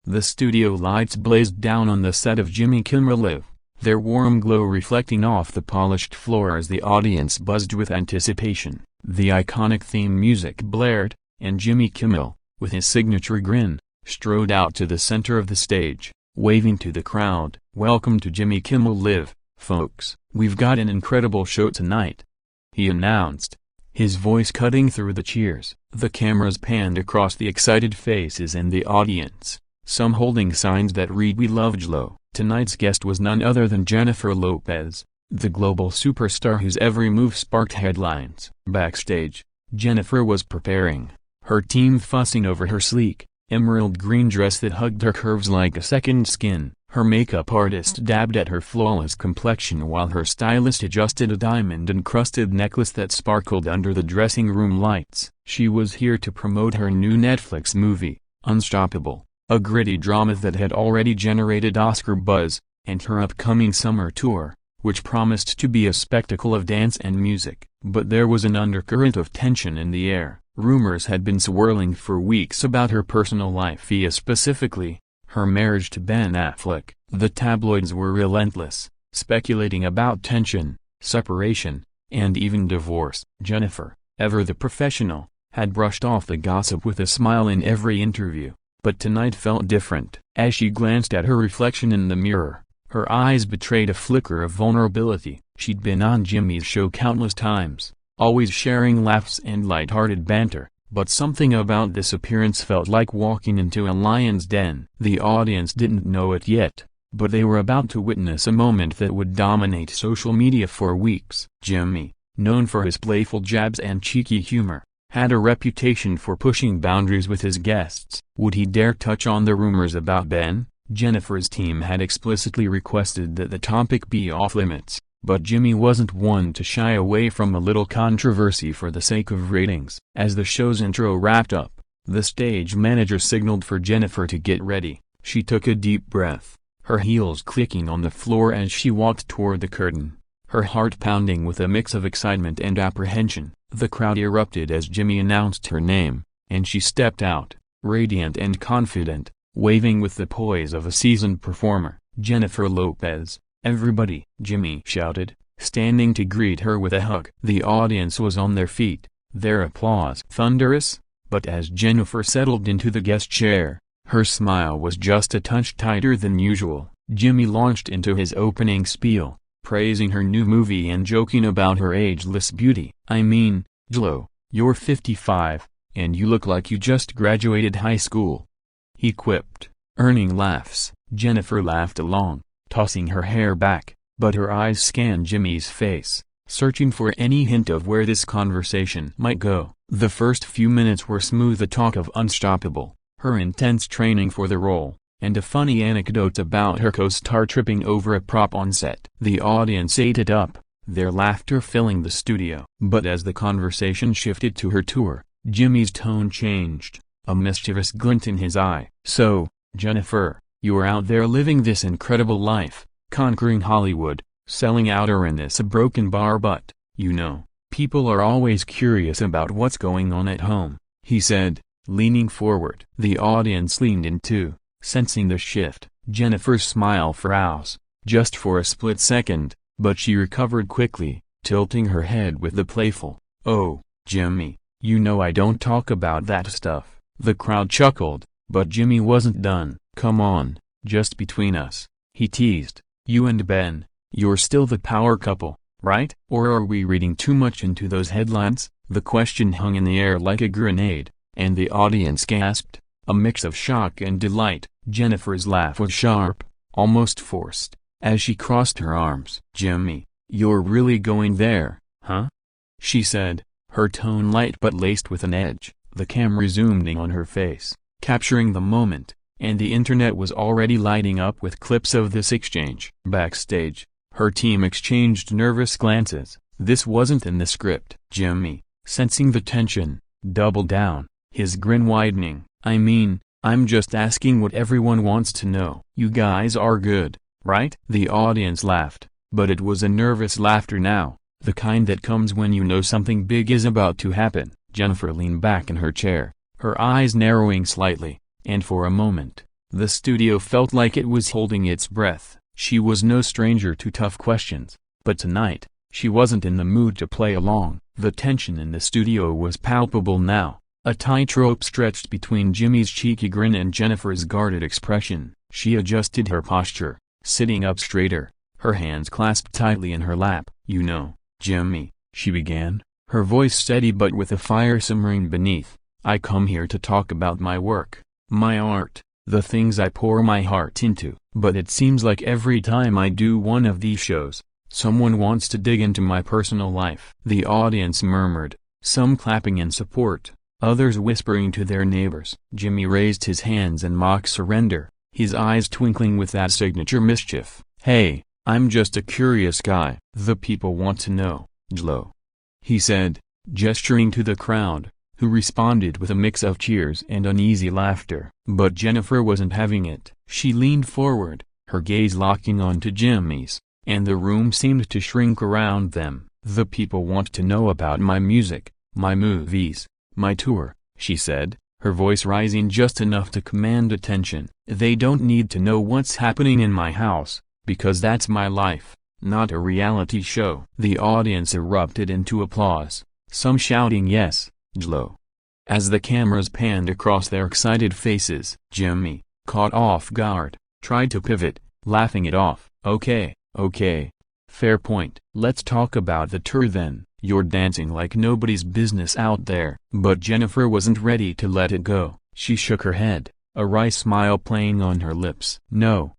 The studio lights blazed down on the set of Jimmy Kimmel Live, their warm glow reflecting off the polished floor as the audience buzzed with anticipation. The iconic theme music blared, and Jimmy Kimmel, with his signature grin, strode out to the center of the stage, waving to the crowd. "Welcome to Jimmy Kimmel Live, folks. We've got an incredible show tonight," he announced, his voice cutting through the cheers. The cameras panned across the excited faces in the audience, some holding signs that read "We love J.Lo." Tonight's guest was none other than Jennifer Lopez, the global superstar whose every move sparked headlines. Backstage, Jennifer was preparing, her team fussing over her sleek, emerald green dress that hugged her curves like a second skin. Her makeup artist dabbed at her flawless complexion while her stylist adjusted a diamond-encrusted necklace that sparkled under the dressing room lights. She was here to promote her new Netflix movie, Unstoppable, a gritty drama that had already generated Oscar buzz, and her upcoming summer tour, which promised to be a spectacle of dance and music. But there was an undercurrent of tension in the air. Rumors had been swirling for weeks about her personal life, specifically, her marriage to Ben Affleck. The tabloids were relentless, speculating about tension, separation, and even divorce. Jennifer, ever the professional, had brushed off the gossip with a smile in every interview, but tonight felt different. As she glanced at her reflection in the mirror, her eyes betrayed a flicker of vulnerability. She'd been on Jimmy's show countless times, always sharing laughs and light-hearted banter, but something about this appearance felt like walking into a lion's den. The audience didn't know it yet, but they were about to witness a moment that would dominate social media for weeks. Jimmy, known for his playful jabs and cheeky humor, had a reputation for pushing boundaries with his guests. Would he dare touch on the rumors about Ben? Jennifer's team had explicitly requested that the topic be off-limits, but Jimmy wasn't one to shy away from a little controversy for the sake of ratings. As the show's intro wrapped up, the stage manager signaled for Jennifer to get ready. She took a deep breath, her heels clicking on the floor as she walked toward the curtain, her heart pounding with a mix of excitement and apprehension. The crowd erupted as Jimmy announced her name, and she stepped out, radiant and confident, waving with the poise of a seasoned performer. "Jennifer Lopez, everybody!" Jimmy shouted, standing to greet her with a hug. The audience was on their feet, their applause thunderous, but as Jennifer settled into the guest chair, her smile was just a touch tighter than usual. Jimmy launched into his opening spiel, praising her new movie and joking about her ageless beauty. "I mean, J.Lo, you're 55, and you look like you just graduated high school," he quipped, earning laughs. Jennifer laughed along, tossing her hair back, but her eyes scanned Jimmy's face, searching for any hint of where this conversation might go. The first few minutes were smooth, the talk of Unstoppable, her intense training for the role, and a funny anecdote about her co-star tripping over a prop on set. The audience ate it up, their laughter filling the studio. But as the conversation shifted to her tour, Jimmy's tone changed, a mischievous glint in his eye. "So, Jennifer, you're out there living this incredible life, conquering Hollywood, selling out arenas, a broken bar, but, you know, people are always curious about what's going on at home," he said, leaning forward. The audience leaned in too, sensing the shift. Jennifer's smile froze, just for a split second, but she recovered quickly, tilting her head with the playful, "Oh, Jimmy, you know I don't talk about that stuff." The crowd chuckled, but Jimmy wasn't done. "Come on, just between us," he teased, "you and Ben, you're still the power couple, right? Or are we reading too much into those headlines?" The question hung in the air like a grenade, and the audience gasped, a mix of shock and delight. Jennifer's laugh was sharp, almost forced, as she crossed her arms. "Jimmy, you're really going there, huh?" she said, her tone light but laced with an edge. The camera zoomed in on her face, capturing the moment, and the internet was already lighting up with clips of this exchange. Backstage, her team exchanged nervous glances. This wasn't in the script. Jimmy, sensing the tension, doubled down, his grin widening. "I mean, I'm just asking what everyone wants to know. You guys are good, right?" The audience laughed, but it was a nervous laughter now, the kind that comes when you know something big is about to happen. Jennifer leaned back in her chair, her eyes narrowing slightly, and for a moment, The studio felt like it was holding its breath. She was no stranger to tough questions, but tonight, she wasn't in the mood to play along. The tension in the studio was palpable now, a tightrope stretched between Jimmy's cheeky grin and Jennifer's guarded expression. She adjusted her posture, sitting up straighter, her hands clasped tightly in her lap. "You know, Jimmy," she began, her voice steady but with a fire simmering beneath, "I come here to talk about my work, my art, the things I pour my heart into. But it seems like every time I do one of these shows, someone wants to dig into my personal life." The audience murmured, some clapping in support, others whispering to their neighbors. Jimmy raised his hands in mock surrender, his eyes twinkling with that signature mischief. "Hey, I'm just a curious guy. The people want to know, J.Lo," he said, gesturing to the crowd, who responded with a mix of cheers and uneasy laughter. But Jennifer wasn't having it. She leaned forward, her gaze locking onto Jimmy's, and the room seemed to shrink around them. "The people want to know about my music, my movies, my tour," she said, her voice rising just enough to command attention. "They don't need to know what's happening in my house, because that's my life, not a reality show." The audience erupted into applause, some shouting yes, J.Lo. As the cameras panned across their excited faces, Jimmy, caught off guard, tried to pivot, laughing it off. Okay, fair point. Let's talk about the tour then. You're dancing like nobody's business out there." But Jennifer wasn't ready to let it go. She shook her head, a wry smile playing on her lips. No,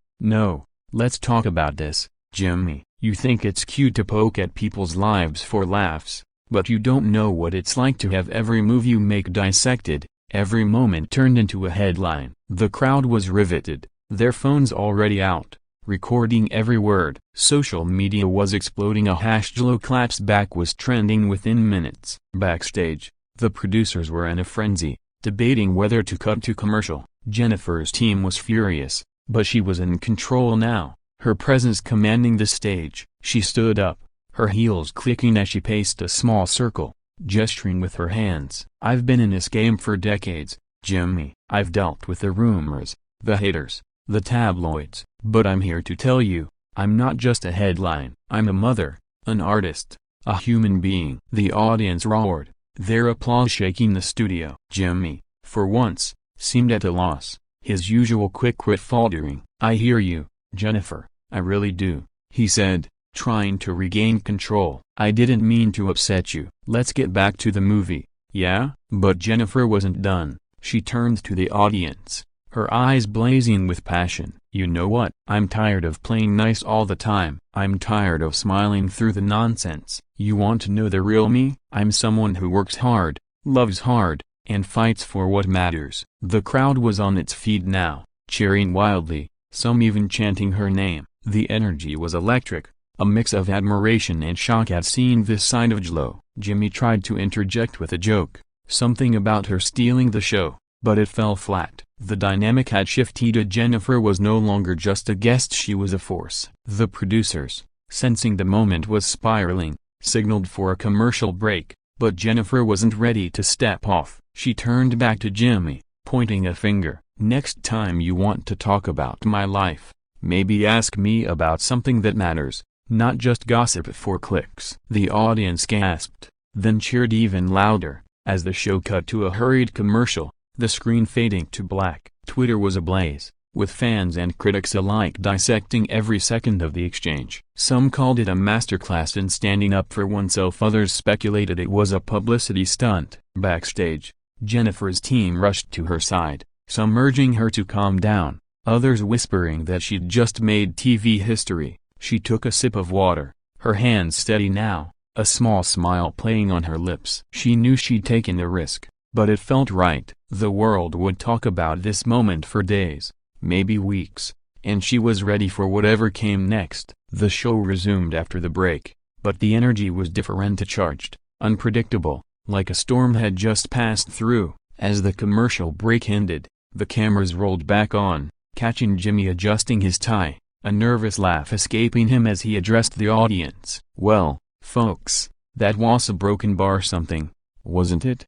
let's talk about this, Jimmy. You think it's cute to poke at people's lives for laughs, but you don't know what it's like to have every move you make dissected, every moment turned into a headline. The crowd was riveted, their phones already out, recording every word. Social media was exploding. A #J.Lo claps back was trending within minutes. Backstage, the producers were in a frenzy, debating whether to cut to commercial. Jennifer's team was furious, but she was in control now, her presence commanding the stage. She stood up, her heels clicking as she paced a small circle, gesturing with her hands. "I've been in this game for decades, Jimmy. I've dealt with the rumors, the haters, the tabloids, but I'm here to tell you, I'm not just a headline. I'm a mother, an artist, a human being." The audience roared, their applause shaking the studio. Jimmy, for once, seemed at a loss, his usual quick wit faltering. "I hear you, Jennifer, I really do," he said, trying to regain control. "I didn't mean to upset you. Let's get back to the movie, yeah?" But Jennifer wasn't done. She turned to the audience, her eyes blazing with passion. "You know what? I'm tired of playing nice all the time. I'm tired of smiling through the nonsense. You want to know the real me? I'm someone who works hard, loves hard, and fights for what matters." The crowd was on its feet now, cheering wildly, some even chanting her name. The energy was electric, a mix of admiration and shock at seeing this side of J.Lo. Jimmy tried to interject with a joke, something about her stealing the show, but it fell flat. The dynamic had shifted. Jennifer was no longer just a guest, she was a force. The producers, sensing the moment was spiraling, signaled for a commercial break, but Jennifer wasn't ready to step off. She turned back to Jimmy, pointing a finger. "Next time you want to talk about my life, maybe ask me about something that matters, not just gossip for clicks." The audience gasped, then cheered even louder, as the show cut to a hurried commercial, the screen fading to black. Twitter was ablaze, with fans and critics alike dissecting every second of the exchange. Some called it a masterclass in standing up for oneself, others speculated it was a publicity stunt. Backstage, Jennifer's team rushed to her side, some urging her to calm down, others whispering that she'd just made TV history. She took a sip of water, her hands steady now, a small smile playing on her lips. She knew she'd taken a risk, but it felt right. The world would talk about this moment for days, maybe weeks, and she was ready for whatever came next. The show resumed after the break, but the energy was different, charged, unpredictable, like a storm had just passed through. As the commercial break ended, the cameras rolled back on, catching Jimmy adjusting his tie, a nervous laugh escaping him as he addressed the audience. "Well, folks, that was a broken bar something, wasn't it?"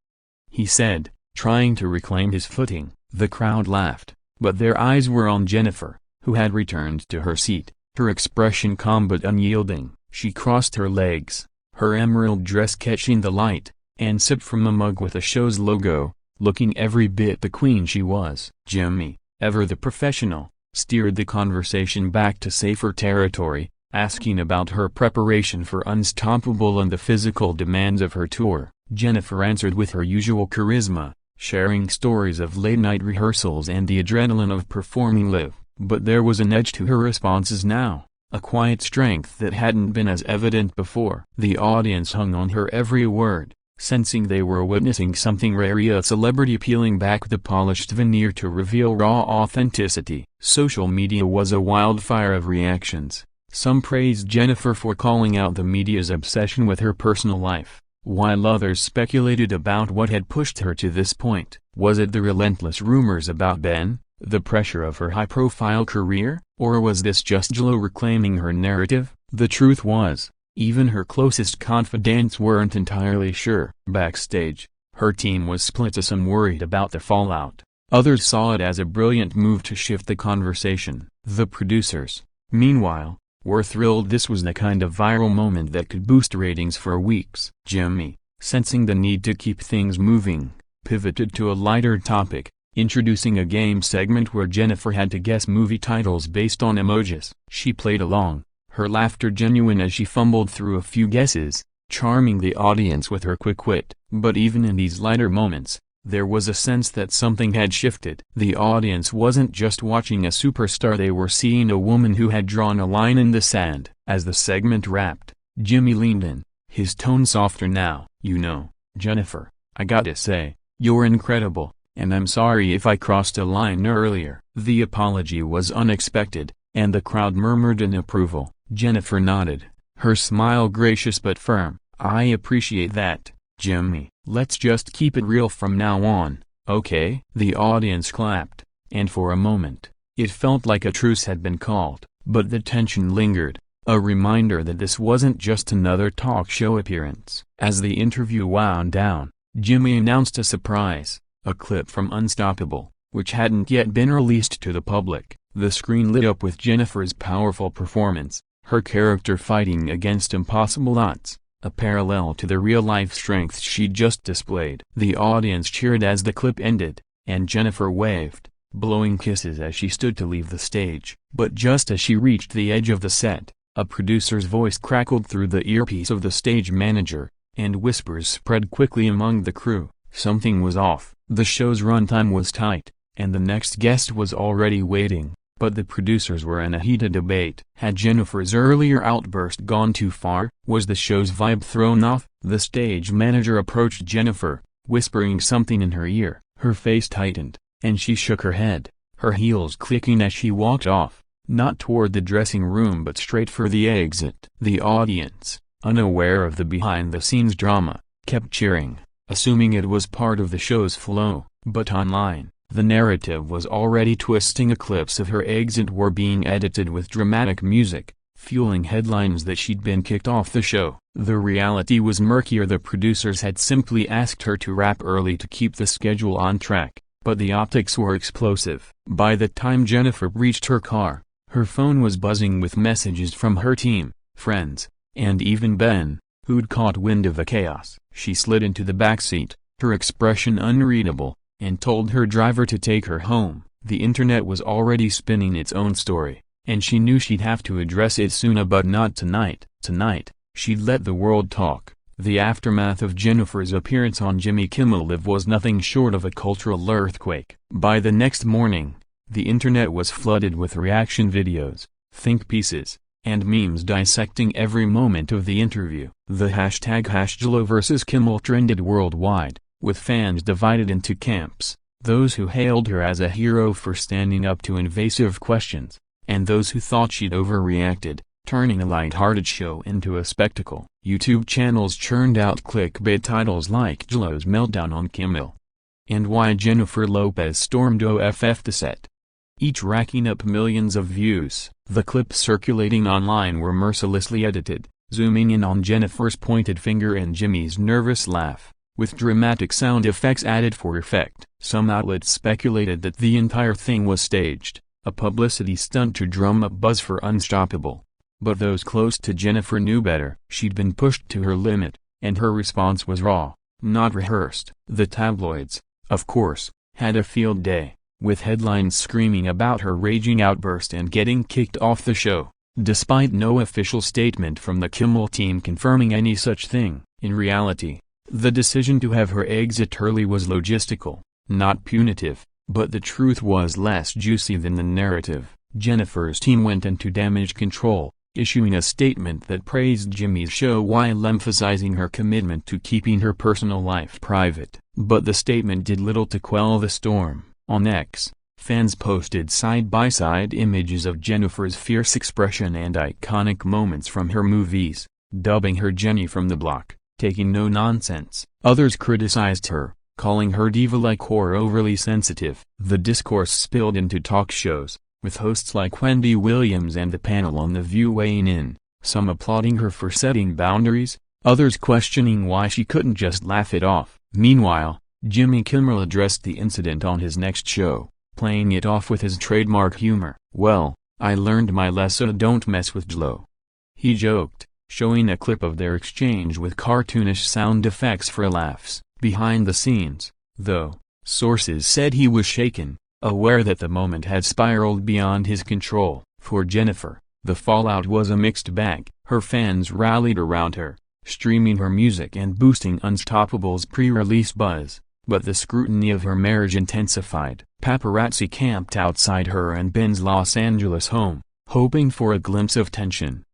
he said, trying to reclaim his footing. The crowd laughed, but their eyes were on Jennifer, who had returned to her seat, her expression calm but unyielding. She crossed her legs, her emerald dress catching the light, and sipped from a mug with the show's logo, looking every bit the queen she was. Jimmy, ever the professional, steered the conversation back to safer territory, asking about her preparation for Unstoppable and the physical demands of her tour. Jennifer answered with her usual charisma, sharing stories of late-night rehearsals and the adrenaline of performing live. But there was an edge to her responses now, a quiet strength that hadn't been as evident before. The audience hung on her every word, sensing they were witnessing something rare, a celebrity peeling back the polished veneer to reveal raw authenticity. Social media was a wildfire of reactions. Some praised Jennifer for calling out the media's obsession with her personal life, while others speculated about what had pushed her to this point. Was it the relentless rumors about Ben, the pressure of her high-profile career, or was this just J.Lo reclaiming her narrative? The truth was, even her closest confidants weren't entirely sure. Backstage, her team was split. Some worried about the fallout. Others saw it as a brilliant move to shift the conversation. The producers, meanwhile, were thrilled. This was the kind of viral moment that could boost ratings for weeks. Jimmy, sensing the need to keep things moving, pivoted to a lighter topic, introducing a game segment where Jennifer had to guess movie titles based on emojis. She played along, her laughter genuine as she fumbled through a few guesses, charming the audience with her quick wit. But even in these lighter moments, there was a sense that something had shifted. The audience wasn't just watching a superstar, they were seeing a woman who had drawn a line in the sand. As the segment wrapped, Jimmy leaned in, his tone softer now. "You know, Jennifer, I gotta say, you're incredible, and I'm sorry if I crossed a line earlier." The apology was unexpected, and the crowd murmured in approval. Jennifer nodded, her smile gracious but firm. "I appreciate that, Jimmy. Let's just keep it real from now on, okay?" The audience clapped, and for a moment, it felt like a truce had been called. But the tension lingered, a reminder that this wasn't just another talk show appearance. As the interview wound down, Jimmy announced a surprise, a clip from Unstoppable, which hadn't yet been released to the public. The screen lit up with Jennifer's powerful performance, her character fighting against impossible odds, a parallel to the real-life strength she'd just displayed. The audience cheered as the clip ended, and Jennifer waved, blowing kisses as she stood to leave the stage. But just as she reached the edge of the set, a producer's voice crackled through the earpiece of the stage manager, and whispers spread quickly among the crew. Something was off. The show's runtime was tight, and the next guest was already waiting. But the producers were in a heated debate. Had Jennifer's earlier outburst gone too far? Was the show's vibe thrown off? The stage manager approached Jennifer, whispering something in her ear. Her face tightened, and she shook her head, her heels clicking as she walked off, not toward the dressing room but straight for the exit. The audience, unaware of the behind-the-scenes drama, kept cheering, assuming it was part of the show's flow. But online, the narrative was already twisting. Clips of her exit were being edited with dramatic music, fueling headlines that she'd been kicked off the show. The reality was murkier. The producers had simply asked her to wrap early to keep the schedule on track, but the optics were explosive. By the time Jennifer reached her car, her phone was buzzing with messages from her team, friends, and even Ben, who'd caught wind of the chaos. She slid into the backseat, her expression unreadable, and told her driver to take her home. The internet was already spinning its own story, and she knew she'd have to address it soon, but not tonight. Tonight, she'd let the world talk. The aftermath of Jennifer's appearance on Jimmy Kimmel Live was nothing short of a cultural earthquake. By the next morning, the internet was flooded with reaction videos, think pieces, and memes dissecting every moment of the interview. The hashtag #J.Lo vs Kimmel trended worldwide, with fans divided into camps, those who hailed her as a hero for standing up to invasive questions, and those who thought she'd overreacted, turning a light-hearted show into a spectacle. YouTube channels churned out clickbait titles like J.Lo's Meltdown on Kimmel, and Why Jennifer Lopez Stormed OFF the Set, each racking up millions of views. The clips circulating online were mercilessly edited, zooming in on Jennifer's pointed finger and Jimmy's nervous laugh, with dramatic sound effects added for effect. Some outlets speculated that the entire thing was staged, a publicity stunt to drum up buzz for Unstoppable. But those close to Jennifer knew better. She'd been pushed to her limit, and her response was raw, not rehearsed. The tabloids, of course, had a field day, with headlines screaming about her raging outburst and getting kicked off the show, despite no official statement from the Kimmel team confirming any such thing. In reality, the decision to have her exit early was logistical, not punitive, but the truth was less juicy than the narrative. Jennifer's team went into damage control, issuing a statement that praised Jimmy's show while emphasizing her commitment to keeping her personal life private. But the statement did little to quell the storm. On X, fans posted side-by-side images of Jennifer's fierce expression and iconic moments from her movies, dubbing her Jenny from the block, taking no nonsense. Others criticized her, calling her diva-like or overly sensitive. The discourse spilled into talk shows, with hosts like Wendy Williams and the panel on The View weighing in, some applauding her for setting boundaries, others questioning why she couldn't just laugh it off. Meanwhile, Jimmy Kimmel addressed the incident on his next show, playing it off with his trademark humor. "Well, I learned my lesson, don't mess with J.Lo," he joked, showing a clip of their exchange with cartoonish sound effects for laughs. Behind the scenes, though, sources said he was shaken, aware that the moment had spiraled beyond his control. For Jennifer, the fallout was a mixed bag. Her fans rallied around her, streaming her music and boosting Unstoppable's pre-release buzz. But the scrutiny of her marriage intensified. Paparazzi camped outside her and Ben's Los Angeles home, hoping for a glimpse of tension.